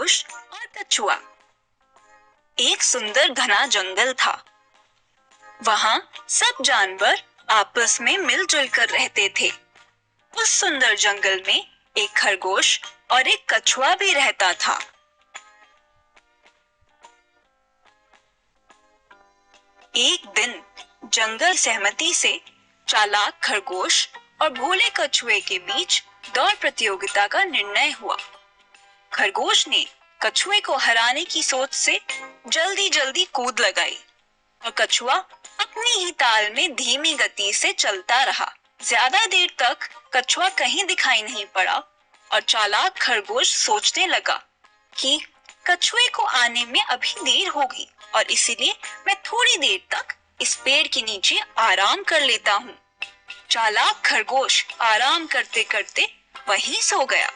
खरगोश और कछुआ। एक सुंदर घना जंगल था। वहां सब जानवर आपस में मिलजुल कर रहते थे। उस सुंदर जंगल में एक खरगोश और एक कछुआ भी रहता था। एक दिन जंगल सहमति से चालाक खरगोश और भोले कछुए के बीच दौड़ प्रतियोगिता का निर्णय हुआ। खरगोश ने कछुए को हराने की सोच से जल्दी जल्दी कूद लगाई और कछुआ अपनी ही ताल में धीमी गति से चलता रहा। ज्यादा देर तक कछुआ कहीं दिखाई नहीं पड़ा और चालाक खरगोश सोचने लगा कि कछुए को आने में अभी देर होगी और इसीलिए मैं थोड़ी देर तक इस पेड़ के नीचे आराम कर लेता हूँ। चालाक खरगोश आराम करते करते वहीं सो गया।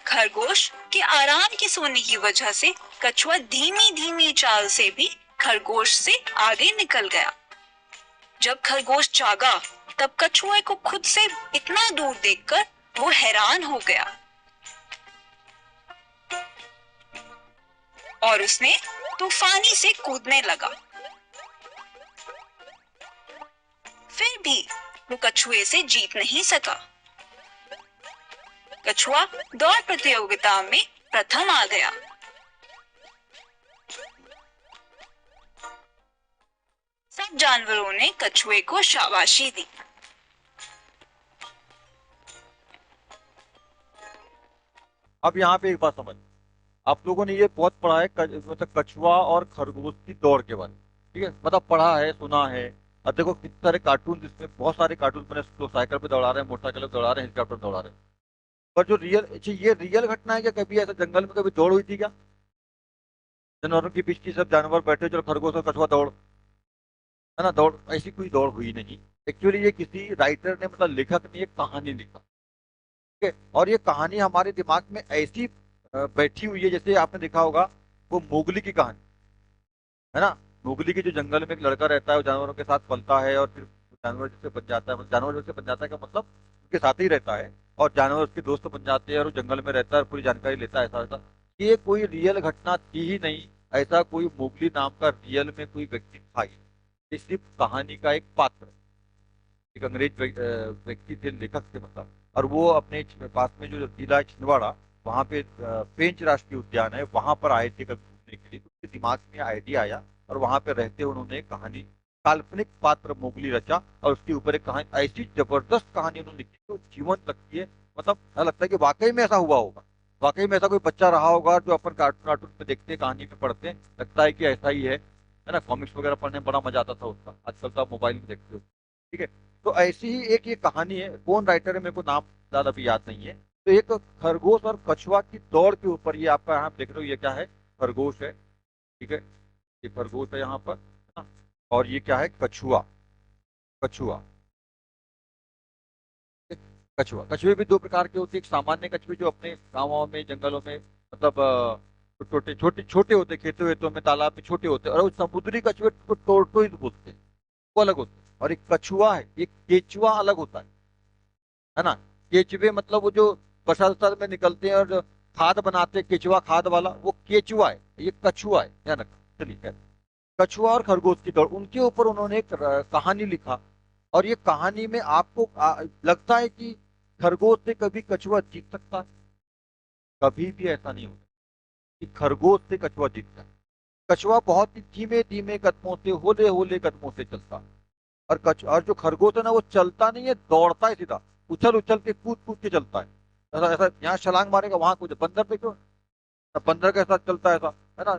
खरगोश के आराम के सोने की वजह से कछुआ धीमी धीमी चाल से भी खरगोश से आगे निकल गया। जब खरगोश जागा तब कछुए को खुद से इतना दूर देखकर वो हैरान हो गया और उसने तूफानी से कूदने लगा। फिर भी वो कछुए से जीत नहीं सका। कछुआ दौड़ प्रतियोगिता में प्रथम आ गया। सब जानवरों ने कछुए को शाबाशी दी। अब यहाँ पे एक बात समझ, आप लोगों ने ये बहुत पढ़ा है मतलब कछुआ और खरगोश की दौड़ के बारे में, ठीक है, मतलब पढ़ा है, सुना है। और देखो कितने सारे कार्टून, जिसमें बहुत सारे कार्टून बने, तो साइकिल पे दौड़ा रहे हैं, मोटरसाइकिल पे दौड़ा रहे हैं, हेलीकॉप्टर दौड़ा रहे हैं। पर जो रियल, अच्छा ये रियल घटना है क्या? कभी ऐसा जंगल में कभी दौड़ हुई थी क्या? जानवरों के बीच की सब जानवर बैठे, जो खरगोश और कछुआ दौड़, है ना, दौड़, ऐसी कोई दौड़ हुई नहीं। एक्चुअली ये किसी राइटर ने, मतलब लेखक ने एक कहानी लिखा, ठीक है। और ये कहानी हमारे दिमाग में ऐसी बैठी हुई है, जैसे आपने देखा होगा वो मोगली की कहानी, है ना। मोगली के जो जंगल में एक लड़का रहता है, वो जानवरों के साथ पलता है और फिर जानवर जैसे बन जाता है, मतलब जानवर जैसे बन जाता है का मतलब उसके साथ ही रहता है और जानवर उसके दोस्त बन जाते हैं और वो जंगल में रहता है और पूरी जानकारी लेता है, ऐसा ऐसा। ये कोई रियल घटना थी ही नहीं। ऐसा कोई मोगली नाम का रियल में कोई व्यक्ति था ही नहीं। ये सिर्फ कहानी का एक पात्र है। एक अंग्रेज व्यक्ति थे, लेखक थे मतलब। और वो अपने पास में जो जिला है छिंदवाड़ा, वहाँ पे पेंच राष्ट्रीय उद्यान है, वहां पर आए थे कभी घूमने के लिए। तो उसके दिमाग में आइडिया आया और वहां पे रहते हुए उन्होंने एक कहानी, काल्पनिक पात्र मोगली रचा और उसके ऊपर एक कहानी, ऐसी जबरदस्त कहानी उन्होंने लिखी जो जीवंत लगती है। मतलब ऐसा लगता है कि वाकई में ऐसा हुआ होगा, वाकई में ऐसा कोई बच्चा रहा होगा जो अपन कार्टून कार्टून में देखते हैं, कहानी में पढ़ते हैं, लगता है कि ऐसा ही है ना। कॉमिक्स वगैरह पढ़ने में बड़ा मजा आता था उसका। आजकल तो आप मोबाइल में देखते हो, ठीक है। तो ऐसी ही एक ये कहानी है, कौन राइटर है मेरे को नाम ज्यादा भी याद नहीं है। तो एक खरगोश और कछुआ की दौड़ के ऊपर, ये आपका यहाँ देख रहे हो, ये क्या है? खरगोश है, ठीक है, ये खरगोश है यहाँ पर, है ना। और ये क्या है? कछुआ। कछुआ, कछुआ, कछुए भी दो प्रकार के होते हैं। एक सामान्य कछुए जो अपने गाँवों में, जंगलों में, मतलब छोटे छोटे छोटे होते, खेतों वेतों में, तालाब में छोटे होते हैं। और वो समुद्री कछुए को टोरटोइस बोलते हैं, वो अलग होते हैं। और एक कछुआ है, एक केचुआ अलग होता है ना। केचुए मतलब वो जो बरसात वरसात में निकलते हैं और जो खाद बनाते हैं, केचुआ खाद वाला, वो केचुआ है, ये कछुआ है, ध्यान रखना। चलिए खैर, कछुआ और खरगोश की दौड़, उनके ऊपर उन्होंने एक कहानी लिखा। और ये कहानी में आपको लगता है कि खरगोश से कभी कछुआ जीत सकता है? कभी भी ऐसा नहीं होता कि खरगोश से कछुआ जीत जाए। कछुआ बहुत ही धीमे धीमे कदमों से, होले होले कदमों से चलता है। और जो खरगोश है ना, वो चलता नहीं है, दौड़ता है सीधा। उछल उछल के, कूद कूद के चलता है। ऐसा ऐसा, यहाँ छलांग मारेगा वहां कूद, बंदर देखो ना, बंदर के साथ चलता है ऐसा, है ना।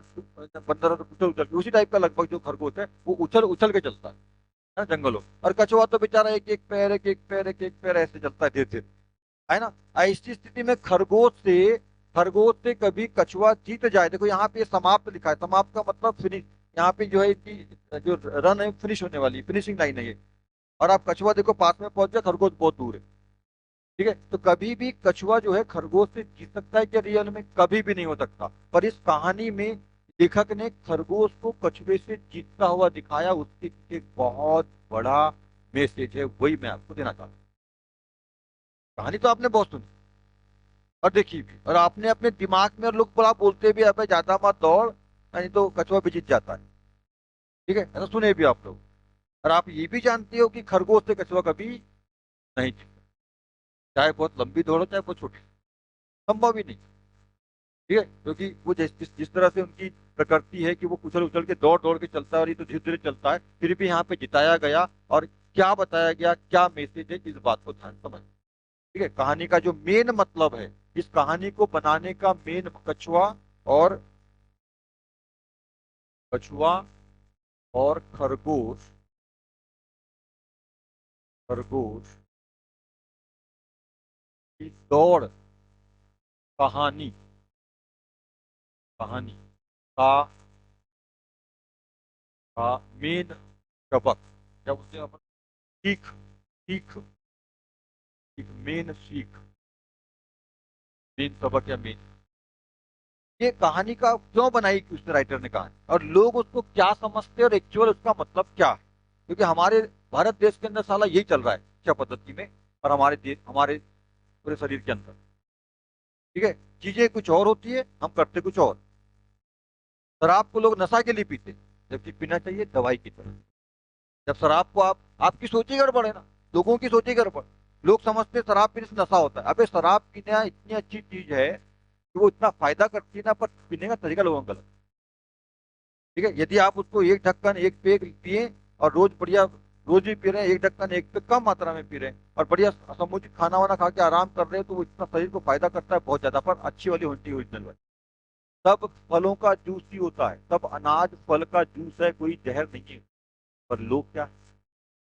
बंदर है तो उछल उछल के, उसी टाइप का लगभग जो खरगोश है वो उछल उछल के चलता है ना, जंगलों। और कछुआ तो बेचारा एक एक पैर, एक एक पैर, एक एक पैर ऐसे चलता है धीरे धीरे, है ना। ऐसी स्थिति में खरगोश से कभी कछुआ जीत जाए। देखो यहाँ पे समाप्त लिखा है, समाप्त का मतलब फिनिश। यहाँ पे जो है कि जो रन है फिनिश होने वाली, फिनिशिंग लाइन है ये। और आप कछुआ देखो पास में पहुंच गया, खरगोश बहुत दूर है, ठीक है। तो कभी भी कछुआ जो है खरगोश से जीत सकता है क्या? रियल में कभी भी नहीं हो सकता। पर इस कहानी में लेखक ने खरगोश को कछुए से जीतता हुआ दिखाया, उसके पीछे एक बहुत बड़ा मैसेज है, वही मैं आपको देना चाहता हूँ। कहानी तो आपने बहुत सुनी, और देखी भी, और आपने अपने दिमाग में, और लोग बड़ा बोलते भी, अबे ज्यादा मत दौड़ नहीं तो कछुआ भी जीत जाता है। ठीक है, ऐसा सुने भी आप लोग। और आप ये भी जानते हो कि खरगोश से कछुआ कभी नहीं जीतता, चाहे बहुत लंबी दौड़ हो चाहे बहुत छोटी, संभव ही नहीं। ठीक है, क्योंकि वो जिस तरह से उनकी प्रकृति है कि वो उछल उछल के दौड़ दौड़ के चलता है, और ये तो धीरे धीरे चलता है, फिर भी यहाँ पे जिताया गया। और क्या बताया गया, क्या मैसेज है, इस बात को ध्यान समझ। ठीक है, कहानी का जो मेन मतलब है, इस कहानी को बनाने का मेन, और कछुआ और खरगोश, खरगोश की दौड़, कहानी, कहानी का मेन सबक, क्या बोलते हैं अपन, सीख, सीख, एक मेन सीख, मेन सबक या मेन, ये कहानी का क्यों बनाई कि उसने, राइटर ने कहा, और लोग उसको क्या समझते हैं और एक्चुअल उसका मतलब क्या है। क्योंकि हमारे भारत देश के अंदर साला यही चल रहा है शिक्षा पद्धति में, और हमारे देश, हमारे पूरे शरीर के अंदर। ठीक है, चीजें कुछ और होती है, हम करते कुछ और। शराब को लोग नशा के लिए पीते, जबकि पीना चाहिए दवाई की तरह। जब शराब को आपकी सोच ही गड़बड़ है ना, लोगों की सोच ही गड़बड़। लोग समझते हैं शराब पीने से नशा होता है, अबे शराब पीना इतनी अच्छी चीज है कि वो इतना फायदा करती है ना, पर पीने का तरीका लोगों का गलत। ठीक है, यदि आप उसको एक ढक्कन एक पेग पिए, और रोज बढ़िया, रोज भी पी रहे हैं एक ढक्कन एक पेग, कम मात्रा में पी रहे हैं, और बढ़िया समुचित खाना वाना खा के आराम कर रहे हैं, तो वो इतना शरीर को फायदा करता है बहुत ज्यादा, पर अच्छी वाली होती है, ओरिजिनल वाली। सब फलों का जूस ही होता है, सब अनाज फल का जूस है, कोई जहर नहीं है। पर लोग क्या,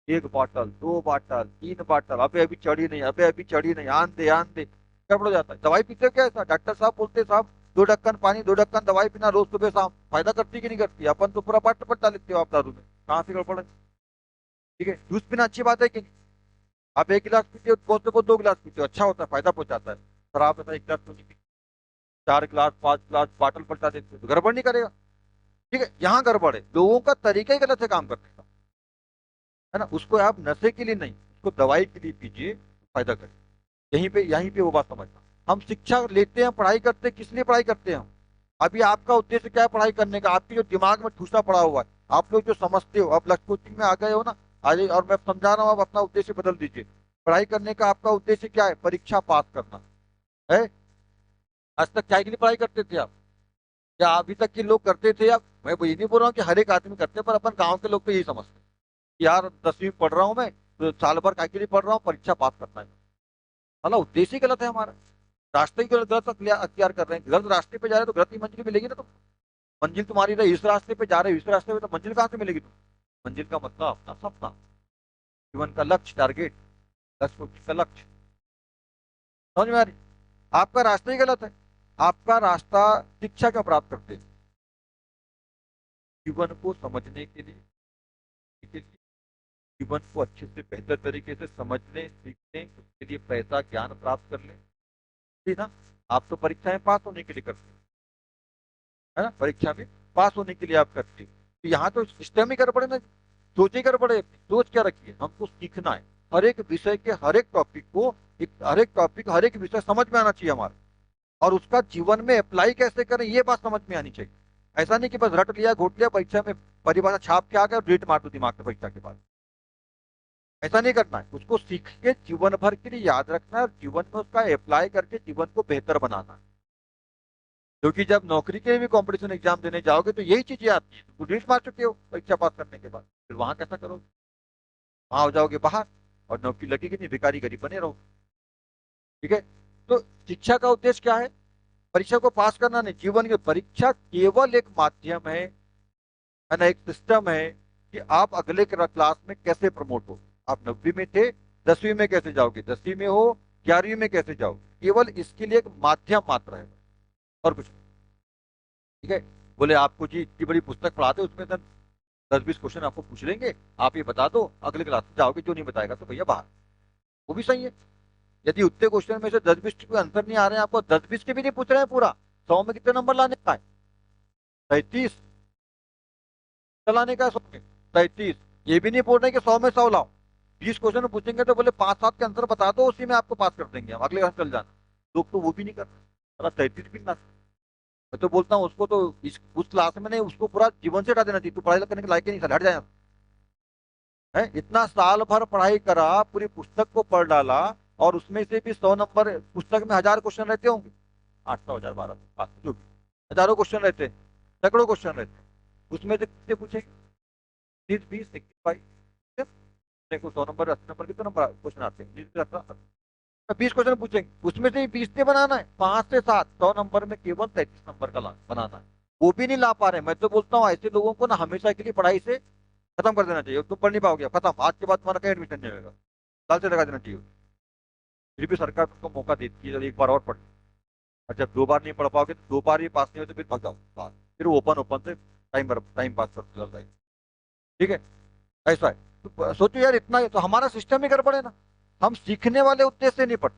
एक बॉटल, दो बॉटल, तीन बॉटल, अबे अभी चढ़ी नहीं, अबे अभी चढ़ी नहीं, आन दे आन दे, गड़बड़ हो जाता है। दवाई पीते हो क्या ऐसा, डॉक्टर साहब बोलते हैं, साहब 2 ढक्कन पानी 2 ढक्कन दवाई पीना रोज सुबह शाम, फायदा करती कि नहीं करती, अपन तो पूरा पाट पट्टा लेते हो आप दारू में, कहाँ से गड़बड़ है। ठीक है, जूस पीना अच्छी बात है कि नहीं, आप 1 गिलास पीते हो, बहुत से बहुत 2 गिलास पीते हो, अच्छा होता है, फायदा पहुंचाता है। शराब ऐसा 1 गिलास तो नहीं पीते, 4 गिलास 5 गिलास बॉटल पलटा देते हो, तो गड़बड़ नहीं करेगा। ठीक है, यहाँ गड़बड़ है, लोगों का तरीका ही गलत है काम करने का, है ना। उसको आप नशे के लिए नहीं, उसको दवाई के लिए पीजिए, फायदा करे। यहीं पे वो बात समझना। हम शिक्षा लेते हैं, पढ़ाई करते हैं, किस लिए पढ़ाई करते हैं हम। अभी आपका उद्देश्य क्या है पढ़ाई करने का, आपके जो दिमाग में ठूसा पड़ा हुआ है, आप लोग जो समझते हो, अब लक्ष्य कोचिंग में आ गए हो ना आज, और मैं समझा रहा हूँ, आप अपना उद्देश्य बदल दीजिए। पढ़ाई करने का आपका उद्देश्य क्या है, परीक्षा पास करना है। आज तक क्या के लिए पढ़ाई करते थे आप, या अभी तक के लोग करते थे आप, मैं ये नहीं बोल रहा हूँ कि हर एक आदमी करते हैं, पर अपन गाँव के लोग तो यही समझते हैं कि यार 10वीं पढ़ रहा हूँ मैं, तो साल भर काय के लिए पढ़ रहा हूँ, परीक्षा पास करना है। साला उद्देश्य ही गलत है हमारा, रास्ते ही गलत अख्तियार कर रहे हैं, गलत रास्ते पे जा रहे हैं, तो गलत ही मंजिल मिलेगी ना। तो मंजिल तुम्हारी रही, इस रास्ते पे जा रहे हो, इस रास्ते पे, तो मंजिल कहाँ से मिलेगी तुम्हें। मंजिल का मतलब अपना सपना, जीवन का लक्ष्य, टारगेट, लक्ष्य का लक्ष्य, समझ में आ रही। आपका रास्ता ही गलत है। आपका रास्ता शिक्षा का प्राप्त करते हैं, जीवन को समझने के लिए, जीवन को अच्छे से बेहतर तरीके से समझने सीखने, उसके लिए पैसा ज्ञान प्राप्त कर ले, ठीक ना। आप तो परीक्षाएं पास होने के लिए करते हैं, है ना, परीक्षा में पास होने के लिए आप करते हैं। तो यहाँ तो सिस्टम ही गड़बड़ है ना, सोच ही गड़बड़ है। सोच क्या रखिए, हमको सीखना है, हर एक विषय के हर एक टॉपिक को, हर एक टॉपिक हर एक विषय समझ में आना चाहिए हमारे, और उसका जीवन में अप्लाई कैसे करें ये बात समझ में आनी चाहिए। ऐसा नहीं कि बस रट लिया घोट लिया, परीक्षा में परिभाषा छाप के आ गए और डेट मार दो दिमाग में परीक्षा के बाद। ऐसा नहीं करना है, उसको सीख के जीवन भर के लिए याद रखना है, और जीवन में उसका अप्लाई करके जीवन को बेहतर बनाना है। क्योंकि जब नौकरी के लिए भी कंपटीशन एग्जाम देने जाओगे तो यही चीजें आती है, तो डेट मार चुके हो परीक्षा पास करने के बाद, फिर वहां कैसा करोगे, वहां हो जाओगे बाहर, और नौकरी लगेगी नहीं, भिखारी गरीब बने रहो। ठीक है, तो शिक्षा का उद्देश्य क्या है, परीक्षा को पास करना नहीं, जीवन की परीक्षा केवल एक माध्यम है ना, एक सिस्टम है कि आप अगले क्लास में कैसे प्रमोट हो। आप 90 में थे, 10वीं में कैसे जाओगे, 10वीं में हो 11वीं में कैसे जाओगे, केवल इसके लिए एक माध्यम मात्र है, और कुछ नहीं। ठीक है, बोले आपको जी इतनी बड़ी पुस्तक पढ़ाते उसमें से 10-20 क्वेश्चन आपको पूछ लेंगे, आप ये बता दो, अगले क्लास में जाओगे, जो नहीं बताएगा तो भैया बाहर, वो भी सही है। यदि उतने क्वेश्चन में से 10-20 के आंसर नहीं आ रहे हैं, आपको 10-20 के भी नहीं पूछ रहे हैं पूरा, 100 में कितने नंबर लाने का है, 33 चलाने का है, 100 में 33, ये भी नहीं बोल रहे कि 100 में 100 लाओ। 20 क्वेश्चन पूछेंगे तो बोले 5-7 के आंसर बता दो, उसी में आपको पास कर देंगे हम, अगले क्लास चल जाना। लोग तो वो भी नहीं करते। साला 33 भी ना। मैं तो बोलता हूँ उसको तो उस क्लास में नहीं, उसको पूरा जीवन से हटा देना चाहिए। तू पढ़ाई करने के लायक ही नहीं, साला हट जाए यहाँ से। है इतना साल भर पढ़ाई करा, पूरी पुस्तक को पढ़ डाला, और उसमें से भी 100 नंबर, पुस्तक में 1000 क्वेश्चन रहते होंगे, 800, 1000, 1200, जो भी, हजारों क्वेश्चन रहते हैं, सैकड़ों क्वेश्चन रहते हैं, उसमें से किससे पूछेंगे? 30, 20, 21, 22, देखो 100 नंबर, 80 नंबर, कितने नंबर क्वेश्चन आते हैं? 20 क्वेश्चन पूछेंगे, उसमें से 20 से बनाना है, 5 से 7, 100 नंबर में केवल 33 नंबर का बनाना है। वो भी नहीं ला पा रहे। मैं तो बोलता हूँ ऐसे लोगों को ना हमेशा के लिए पढ़ाई से खत्म कर देना चाहिए। तुम पढ़ नहीं पाओगे, खत्म, आज के बाद तुम्हारा कहीं एडमिशन नहीं होगा, साल से लगा देना चाहिए। फिर भी सरकार तुमको मौका देती है, एक बार और पढ़, और जब 2 बार नहीं पढ़ पाओगे तो 2 बार ही पास नहीं हो तो फिर भाग जाओ बाहर। फिर ओपन ओपन से टाइम पास करते चल जाएंगे। ठीक है, ऐसा है। तो सोचो यार, इतना तो हमारा सिस्टम ही गड़बड़ है ना। हम सीखने वाले उद्देश्य से नहीं पढ़ते,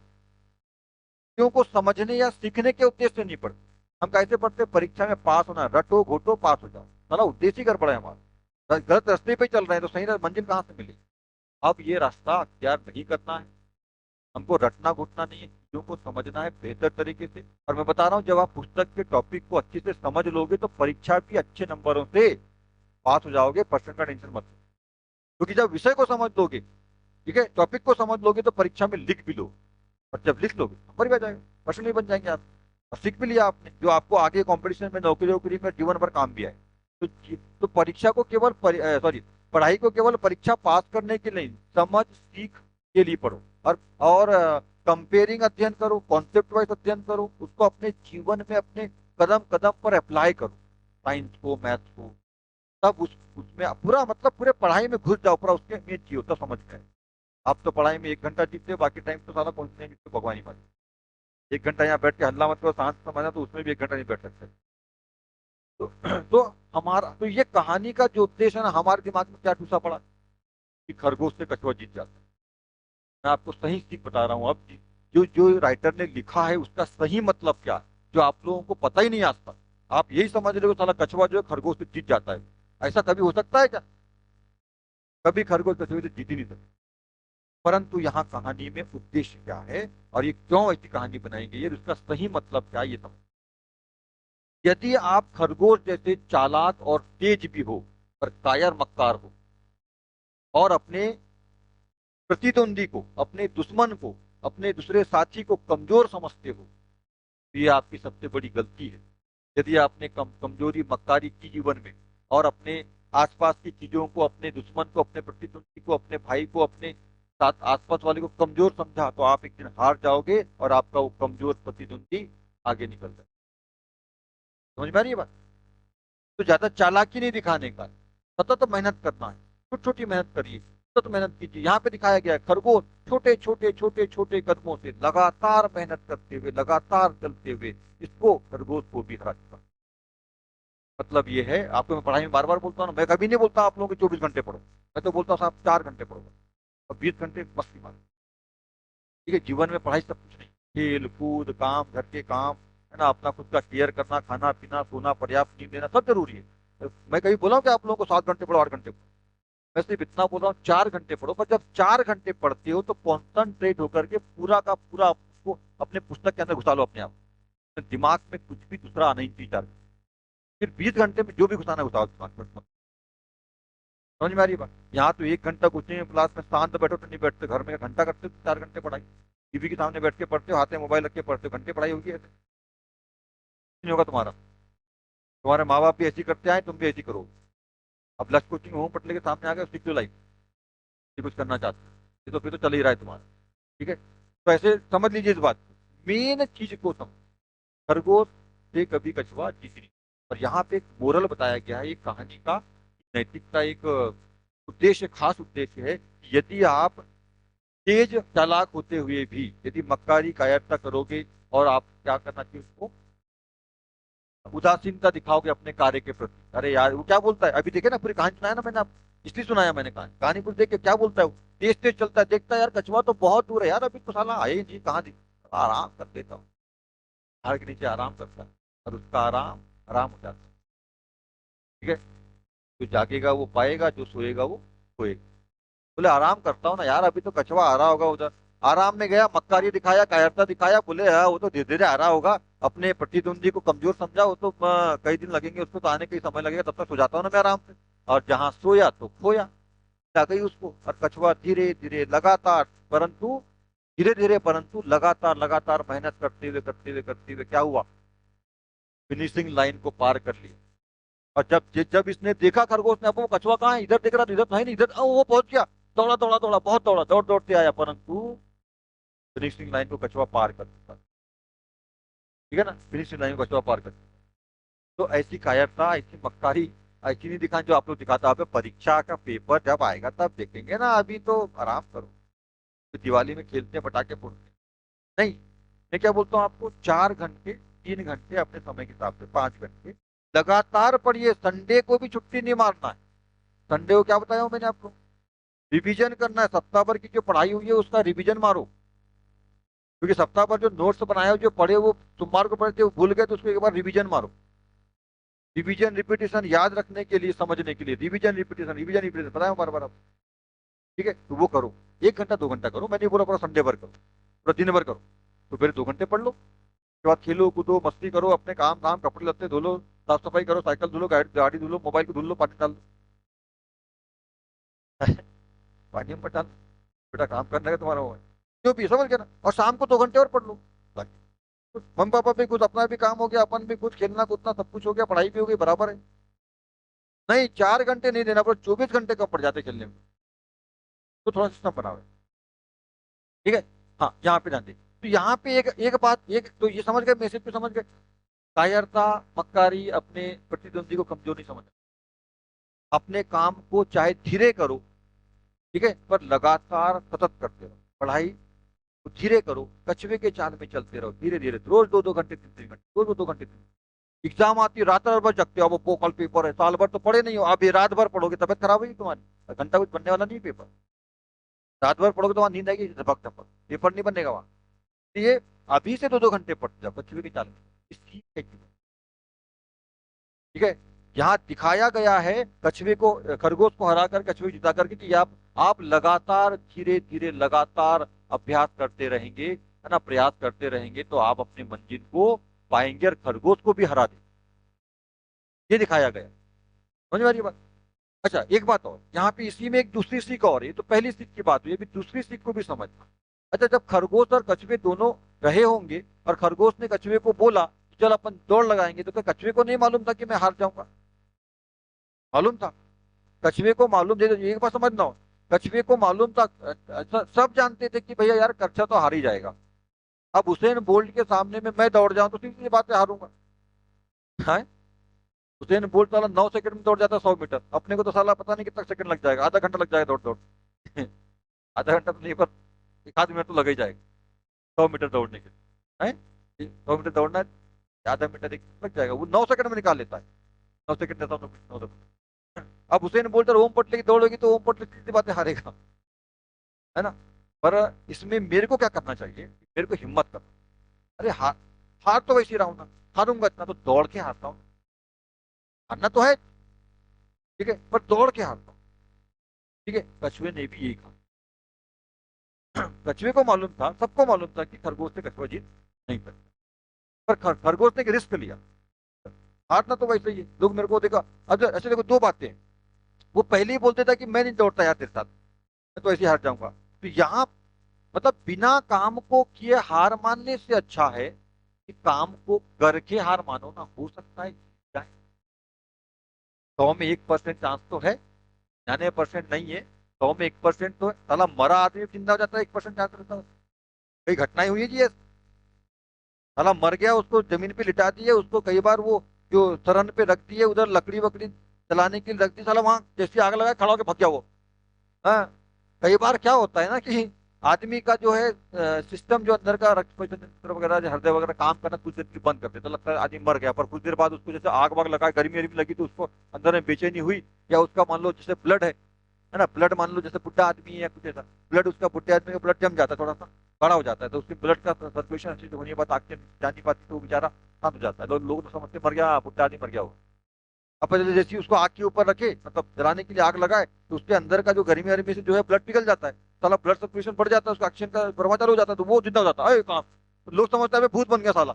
चीजों को समझने या सीखने के उद्देश्य से नहीं पढ़ते। हम कैसे पढ़ते? परीक्षा में पास होना, रटो घोटो पास हो जाओ, साला उद्देश्य ही गड़बड़ा है हमारा। गलत रास्ते पे चल रहे हैं तो सही मंजिल कहाँ से मिलेगी? अब ये रास्ता अख्तियार नहीं करना है, हमको रटना घुटना नहीं है, चीजों को समझना है बेहतर तरीके से। और मैं बता रहा हूँ, जब आप पुस्तक के टॉपिक को अच्छे से समझ लोगे तो परीक्षा भी अच्छे नंबरों से पास हो जाओगे, परसेंट का टेंशन मत लो। क्योंकि जब विषय को समझ लोगे, ठीक है, टॉपिक को समझ लोगे, तो परीक्षा में लिख भी लो, और जब लिख लोगे नंबर भी आ जाएगा, क्वेश्चन भी बन जाएंगे आप। और सीख भी लिया आपने, जो आपको आगे कंपटीशन में, नौकरी वोकरी में जीवन भर काम भी आए। तो परीक्षा को केवल सॉरी, पढ़ाई को केवल परीक्षा पास करने के लिए नहीं, समझ सीख के लिए पढ़ो। और कंपेयरिंग अध्ययन करो, कॉन्सेप्ट वाइज अध्ययन करो, उसको अपने जीवन में अपने कदम कदम पर अप्लाई करो, साइंस को, मैथ्स को। तब उसमें पूरा मतलब पूरे पढ़ाई में घुस जाओ, पूरा उसके में जियो, तो समझ गए। आप तो पढ़ाई में 1 घंटा जीते हो, बाकी टाइम तो सारा कौन से जीते, भगवान ही माने। 1 घंटा यहाँ बैठ के हल्ला मत करो, शांत समझना, तो उसमें भी 1 घंटा नहीं बैठ सकते। तो, तो हमारा तो ये कहानी का जो उद्देश्य है ना, हमारे दिमाग में क्या ठूसा पड़ा कि खरगोश से कछुआ जीत जाता है। मैं आपको सही चीज बता रहा हूँ अब, जो जो राइटर ने लिखा है उसका सही मतलब क्या है, जो आप लोगों को पता ही नहीं आज तक। आप यही समझ रहे हो साला कछुआ जो है खरगोश से जीत जाता है। ऐसा कभी हो सकता है क्या? कभी खरगोश कछुए से जीत ही नहीं सकता। परंतु यहाँ कहानी में उद्देश्य क्या है, और ये क्यों ऐसी कहानी बनाई गई है, उसका सही मतलब क्या है, ये समझ। यदि आप खरगोश जैसे चालाक और तेज भी हो, पर कायर मक्कार हो, और अपने प्रतिद्वंदी को, अपने दुश्मन को, अपने दूसरे साथी को कमजोर समझते हो, तो ये आपकी सबसे बड़ी गलती है। यदि आपने कमजोरी मक्कारी की जीवन में, और अपने आसपास की चीजों को, अपने दुश्मन को, अपने प्रतिद्वंदी को, अपने भाई को, अपने साथ आसपास वाले को कमजोर समझा, तो आप एक दिन हार जाओगे, और आपका वो कमजोर प्रतिद्वंदी आगे निकल जाए। समझ में आ रही है बात? तो ज्यादा चालाकी नहीं दिखाने का, सतत मेहनत करना है, छोटी छोटी मेहनत करिए, सतत मेहनत कीजिए। यहाँ पे दिखाया गया है खरगोश छोटे छोटे छोटे छोटे कदमों से लगातार मेहनत करते हुए, लगातार चलते हुए, इसको खरगोश को भी हरा चुका। मतलब ये है, आपको मैं पढ़ाई में बार बार बोलता हूँ ना, मैं कभी नहीं बोलता आप लोगों को 24 घंटे पढ़ो, मैं तो बोलता हूँ साहब 4 घंटे पढ़ो, और 20 घंटे मस्ती मारो। ठीक है, जीवन में पढ़ाई सब कुछ नहीं, खेल कूद, काम, घर के काम, है ना, अपना खुद का केयर करना, खाना पीना, सोना, पर्याप्त नींद लेना, सब जरूरी है। मैं कभी बोला हूँ कि आप लोगों को 7 घंटे पढ़ो, 8 घंटे पढ़ो? मैं सिर्फ इतना बोल रहा हूँ 4 घंटे पढ़ो। पर जब 4 घंटे पढ़ते हो तो कॉन्सेंट्रेट होकर के पूरा का पूरा आपको अपने पुस्तक के अंदर घुसा लो अपने आप। दिमाग में कुछ भी दूसरा आना ही नहीं चाहिए। फिर 20 घंटे में जो भी घुसाना है घुसाओ दिमाग में। समझ में आ रही बात? यहाँ तो 1 घंटा कुछ नहीं, क्लास में शांत बैठो तो नहीं बैठते, घर में घंटा करते हो, 4 घंटे पढ़ाई, टीवी के सामने बैठ के पढ़ते हो, हाथ में मोबाइल रख के पढ़ते हो, घंटे पढ़ाई होगी ऐसे? नहीं होगा तुम्हारा। तुम्हारे माँ बाप भी ऐसी करते आए, तुम भी ऐसी करो। अब लक्ष्य कोचिंग होम पटले के सामने आ गए, सीख लो लाइफ, ये कुछ करना चाहते हो, ये तो फिर तो चल ही रहा है तुम्हारा। ठीक है, तो ऐसे समझ लीजिए इस बात, मेन चीज को समझ। खरगोश से कभी कछुआ जीत नहीं। और यहाँ पे एक मोरल बताया गया है, एक कहानी का नैतिकता, एक उद्देश्य, खास उद्देश्य है कि यदि आप तेज चालाक होते हुए भी यदि मक्कारी कायरता करोगे, और आप क्या करना चाहिए, उसको उदासीनता दिखाओगे अपने कार्य के प्रति। अरे यार वो क्या बोलता है, अभी देखे ना, पूरी कहानी सुनाया ना मैंने, आप इसलिए सुनाया मैंने, कहानी कहानी पूरी देख के क्या बोलता है वो, तेज तेज चलता है, देखता है यार कछुआ तो बहुत दूर है यार, अभी तो साला आए ही नहीं, कहाँ दिख, आराम कर देता हूँ, झाड़ के नीचे आराम करता है, और उसका आराम आराम हो जाता है। ठीक है, जो जागेगा वो पाएगा, जो सोएगा वो सोएगा। बोले आराम करता हूँ ना यार, अभी तो कछुआ आ रहा होगा उधर, आराम में गया, मक्कारी दिखाया, कायरता दिखाया, बोले हाँ वो तो धीरे धीरे आ रहा होगा, अपने प्रतिद्वंदी को कमजोर समझा, वो तो कई दिन लगेंगे उसको तो आने के समय लगेगा, तब तक सो जाता हूँ ना मैं आराम से। और जहां सोया तो खोया, आ गई उसको। और कछुआ धीरे धीरे लगातार परंतु धीरे धीरे परंतु लगातार लगातार मेहनत करते हुए करते हुए करते हुए क्या हुआ, फिनिशिंग लाइन को पार कर लिया। और जब जब इसने देखा खरगोश ने, अब वो कछुआ कहाँ है, इधर देख रहा था, इधर था ही नहीं, इधर वो पहुंच गया, दौड़ा दौड़ा दौड़ा, बहुत दौड़ा, दौड़ दौड़ते आया, परंतु फिनिशिंग लाइन को कछुआ पार कर चुका। ठीक है ना, फिनिशिंग लाइन को कछुआ पार कर चुका। तो ऐसी कायरता, ऐसी मक्कारी, ऐसी नहीं दिखाएं जो आप लोग दिखाता। आप परीक्षा का पेपर जब आएगा तब देखेंगे ना, अभी तो आराम करो। तो दिवाली में खेलते हैं, पटाखे फोड़ते हैं, नहीं। मैं क्या बोलता हूँ आपको, 4 घंटे 3 घंटे अपने समय के हिसाब से 5 घंटे लगातार पढ़िए, संडे को भी छुट्टी नहीं मारना है। संडे को क्या बताया हूं मैंने आपको, रिवीजन करना है, सप्ताह भर की जो पढ़ाई हुई है उसका रिवीजन मारो। क्योंकि सप्ताह भर जो नोट्स बनाए हो, जो पढ़े वो सोमवार को पढ़े थे वो भूल गए, तो उसको एक बार रिवीजन मारो। रिवीजन रिपीटेशन याद रखने के लिए, समझने के लिए, रिवीजन रिपीटेशन बताया बार बार आपको। ठीक है, तो वो करो, 1 घंटा 2 घंटा करो, मैं नहीं बोला पूरा संडे भर करो, पूरा दिन भर करो। तो फिर 2 घंटे पढ़ लो, उसके बाद खेलो कूदो मस्ती करो, अपने काम धाम, कपड़े लत्ते धो लो, साफ सफाई करो, साइकिल धो लो, गाड़ी धो लो, मोबाइल को धो लो, पानी डाल लो। पानी में डाल, बेटा काम करने का तुम्हारा वो है, जो भी समझ गया ना। और शाम को 2 घंटे और पढ़ लो, बाकी मम्मी पापा भी कुछ, अपना भी काम हो गया, अपन भी कुछ, खेलना कूदना सब कुछ हो गया, पढ़ाई भी हो गई, बराबर है। नहीं, 4 घंटे नहीं देना, पर 24 घंटे कब पड़ जाते खेलने में। तो थोड़ा सिस्टम बनाओ, ठीक है। हाँ, यहाँ पे ध्यान दे। तो यहाँ पे एक एक बात, एक तो ये समझ गए, मैसेज पे समझ गए, कायरता, मक्कारी, अपने प्रतिद्वंदी को कमजोर नहीं समझना। अपने काम को चाहे धीरे करो, ठीक है, पर लगातार सतत करते रहो। पढ़ाई को धीरे करो, कछुए के चाल में चलते रहो, धीरे धीरे, रोज 2-2 घंटे 3-3 घंटे, रोज 2 घंटे 3। एग्जाम आती है, रात रात भर जगते हो, वो कल पेपर है, साल भर तो पढ़े नहीं हो, अब ये रात भर पढ़ोगे तबियत खराब होगी तुम्हारी, घंटा कुछ बनने वाला नहीं पेपर। रात भर पढ़ोगे तो वहां नींद आएगी, झपक झपक, पेपर नहीं बनेगा वहां। इसलिए अभी से 2-2 घंटे पढ़ते जाओ, कछुए की चाल में। इसकी ठीक है। यहाँ दिखाया गया है कछुए को, खरगोश को हरा कर, कछुए को जिता करके, कि आप लगातार धीरे धीरे लगातार अभ्यास करते रहेंगे, है ना, प्रयास करते रहेंगे, तो आप अपनी मंजिल को पाएंगे और खरगोश को भी हरा देंगे। ये दिखाया गया, समझ में आ रही है बात। अच्छा, एक बात और यहाँ पे, इसी में एक दूसरी सीख और है, ये तो पहली सीख की बात हुई, अभी दूसरी सीख को भी समझना। अच्छा, जब खरगोश और कछुए दोनों रहे होंगे, और खरगोश ने कछुए को बोला चल अपन दौड़ लगाएंगे, तो क्या कछुए को नहीं मालूम था कि मैं हार जाऊंगा? मालूम था। कछुए को मालूम, देखो एक बात समझना हो, कछुए को मालूम था, सब जानते थे कि भैया यार कच्छा तो हार ही जाएगा। अब हुसैन बोल्ट के सामने में मैं दौड़ जाऊं तो सीधी बात है, हारूंगा। हाँ, हुसैन बोल्ट साला 9 सेकंड में दौड़ जाता 100 मीटर, अपने को तो साला पता नहीं कितना सेकंड लग जाएगा, आधा घंटा लग जाएगा दौड़ दौड़। आधा घंटा तो नहीं, पर 1 आध मिनट तो लग ही जाएगा 100 मीटर दौड़ने के लिए। हैं, 100 मीटर दौड़ना है, आधा मीटर एक लग जाएगा, वो 9 सेकंड में निकाल लेता है। 9 सेकंड देता हूँ, 9 सेकंड। अब हुसैन बोल्ट और ओम पटले की दौड़ होगी तो ओम पटले सीधी बातें हारेगा, है ना। पर इसमें मेरे को क्या करना चाहिए, मेरे को हिम्मत करना। अरे हार, हार तो वैसे ही रहा हूं ना, हारूंगा इतना तो दौड़ के हारता हूँ, हारना तो है, ठीक है, पर दौड़ के हारता हूँ। ठीक है, कछुए ने भी यही कहा। कछुए को मालूम था, सबको मालूम था कि खरगोश से कछुआ जीत नहीं सकता, पर खरगोश ने एक रिस्क लिया। हारना तो वैसे ही है, लोग मेरे को देखा। अब ऐसे देखो, दो बातें हैं। वो पहले ही बोलते था कि मैं नहीं दौड़ता यार तेरे साथ, मैं तो ऐसे ही हार जाऊंगा। तो यहाँ मतलब बिना काम को किए हार मानने से अच्छा है कि काम को करके हार मानो ना, हो सकता है जाए। 100 में 1% चांस तो है, 99% नहीं है, 100 में 1% तो है। साला मरा आदमी जिंदा हो जाता है, 1% चांस रहता है। कई घटनाएं हुई है जी ऐसे। साला मर गया, उसको जमीन पे लिटा दिए, उसको कई बार वो जो सरन पे रख दिए, उधर लकड़ी वकड़ी जलाने के लिए रख दी, साला वहां जैसे आग लगा खड़ा होकर भग गया वो। हाँ, कई बार क्या होता है ना कि आदमी का जो है सिस्टम, जो अंदर का रक्त परिसंचरण वगैरह, जो हृदय वगैरह काम करना कुछ देर के लिए बंद कर देता, तो लगता है आदमी मर गया, पर कुछ देर बाद उसको जैसे आग वाग लगा, गर्मी वर्मी लगी तो उसको अंदर में बेचैनी हुई, या उसका मान लो जैसे ब्लड है ना, ब्लड मान लो जैसे बुढ़ा आदमी है या कुछ ऐसा, ब्लड उसका बुढ़े आदमी का ब्लड जम जाता है, थोड़ा सा बड़ा हो जाता है, तो उसके ब्लड का सर्कुलेशन अच्छी होने के बाद आँखें जान नहीं पाती, तो वो बेचारा शांत हो जाता है, लोग तो समझते मर गया, बुढ़ा आदमी मर गया हो। अपन जैसे ही उसको आग के ऊपर रखे, मतलब जलाने के लिए आग लगाए, तो उसके अंदर का जो गर्मी वर्मी से जो है ब्लड पिघल जाता है, साला ब्लड सर्कुलेशन बढ़ जाता है, उसका ऑक्सीजन का प्रवाह चालू हो जाता है, तो वो जिंदा हो जाता है। अरे कहाँ, तो लोग समझते हैं भूत बन गया साला।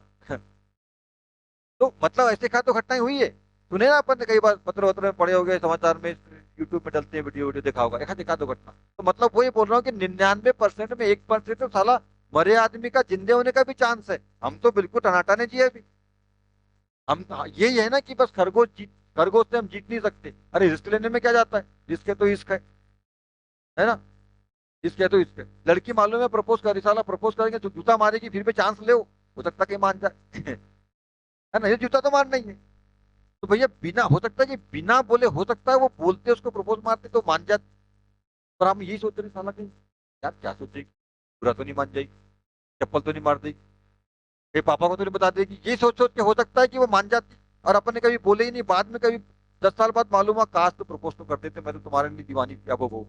तो मतलब ऐसे खा तो घटनाएं हुई है, सुने ना अपन ने कई बार, पत्र वत्र में पढ़े हो गए, समाचार में, यूट्यूब में डलते हैं वीडियो वीडियो, देखा होगा, देखा दो घटना। तो मतलब वो ये बोल रहा हूँ कि 99% में 1% तो साला मरे आदमी का जिंदे होने का भी चांस है। हम तो बिल्कुल टनाटने जिए अभी। हम यही है ना कि बस खरगोश से हम जीत नहीं सकते। अरे रिस्क लेने में क्या जाता है, रिस्क है तो इश्क है ना, इश्क है तो इश्क है। लड़की मालूम है प्रपोज कर रही, साला प्रपोज करेंगे तो जूता मारेगी, फिर भी चांस ले, हो सकता है कि मान जाए। है ना, ये जूता तो मारना ही है। तो भैया बिना, हो सकता है कि बिना बोले, हो सकता है वो बोलते उसको प्रपोज मारते तो मान जाते। पर हम यही सोच रहे साला कि यार क्या सोचेगी, बुरा तो नहीं मान जाएगी, चप्पल तो नहीं मार देगी, ये पापा को तो नहीं बता देगी, ये सोच सोच के हो सकता है कि वो मान जाती। और अपन ने कभी बोले ही नहीं, बाद में कभी 10 साल बाद मालूम हुआ काश तो प्रपोज तो कर देते, मैं तो तुम्हारे लिए दीवानी थी, अब वो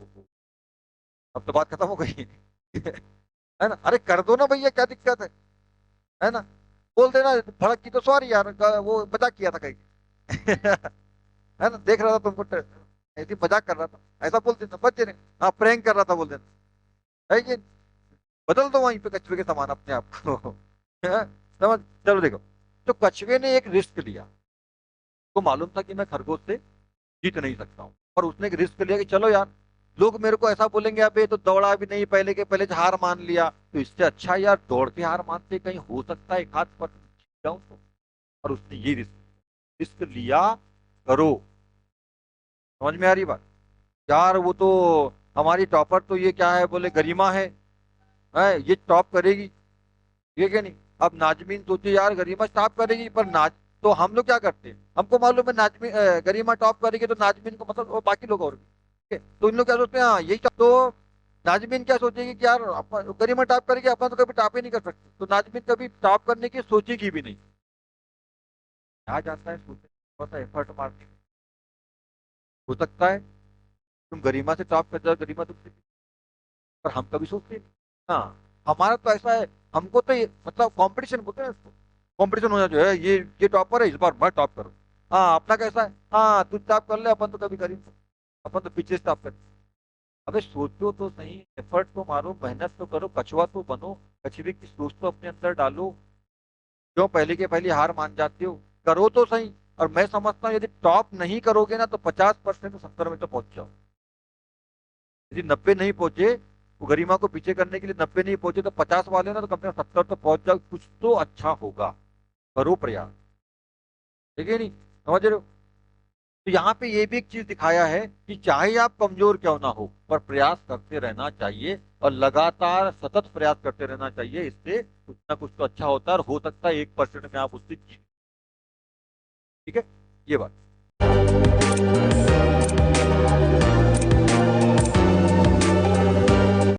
अब तो बात खत्म हो गई। है ना, अरे कर दो ना भैया, क्या दिक्कत है ना, बोल देना भड़क की तो सॉरी यार, वो मजाक किया था कहीं। है ना, देख रहा था तुमको, ऐसी मजाक कर रहा था, ऐसा बोल देना, बच्चे ने, हाँ प्रैंक कर रहा था बोल देना, है कि बदल दो वहीं पे कछुए के समान अपने आप को। हैं? समझ, चलो देखो, तो कछुए ने एक रिस्क लिया, तो मालूम था कि मैं खरगोश से जीत नहीं सकता हूँ, और उसने एक रिस्क लिया कि चलो यार, लोग मेरे को ऐसा बोलेंगे अबे तो दौड़ा भी नहीं, पहले के पहले हार मान लिया, तो इससे अच्छा यार दौड़ के हार मानते, कहीं हो सकता है एक हाथ पर जीत जाऊं तो। और उसने ये रिस्क रिस्क लिया। करो, समझ में आ रही बात? यार वो तो हमारी टॉपर तो ये क्या है बोले, गरिमा है ये टॉप करेगी, ये क्या नहीं। अब नाजमीन सोचे यार गरिमा टॉप करेगी, पर नाज, तो हम लोग क्या करते हैं, हमको मालूम है नाजमीन गरिमा टॉप करेगी तो नाजमीन को मतलब, और बाकी लोग और भी, ठीक है? तो इन लोग क्या सोचते हैं, हाँ यही तो नाजमीन क्या सोचेगी कि यार गरिमा टॉप करेगी, अपन तो कभी टॉप ही नहीं कर सकते, तो नाजमीन कभी टॉप करने की सोचेगी भी नहीं। आ जाता है सोचने, थोड़ा सा एफर्ट मारने में। हो सकता है तुम गरिमा से टॉप कर जाओ, गरिमा तुमसे, पर हम कभी सोचते नहीं। हाँ, हमारा तो ऐसा है, हमको तो मतलब कंपटीशन बोलते हैं इसको, कंपटीशन होना जो है, ये टॉपर है, इस बार मैं टॉप करूँ। हाँ अपना कैसा है, हाँ तू टॉप कर ले, अपन तो कभी करी नहीं। अपन तो पीछे से टॉप कर। अबे सोचो तो सही, एफर्ट तो मारो, मेहनत तो करो, कछुआ तो बनो, कछुए की सोच तो अपने अंदर डालो। क्यों पहले के पहले हार मान जाते हो, करो तो सही। और मैं समझता हूँ यदि टॉप नहीं करोगे ना, तो 50% 70 में तो पहुंच जाओ। यदि 90 नहीं पहुंचे, वो गरिमा को पीछे करने के लिए 90 नहीं पहुंचे, तो 50 वाले ना तो कम से कम 70 तो पहुंच जाओ, कुछ तो अच्छा होगा। करो प्रयास, ठीक है नहीं, समझ रहे हो? तो यहाँ पे ये भी एक चीज दिखाया है कि चाहे आप कमजोर क्यों ना हो, पर प्रयास करते रहना चाहिए, और लगातार सतत प्रयास करते रहना चाहिए, इससे कुछ ना कुछ तो अच्छा होता है, और हो सकता है 1% में आप उससे जीत, ठीक है, ये बात।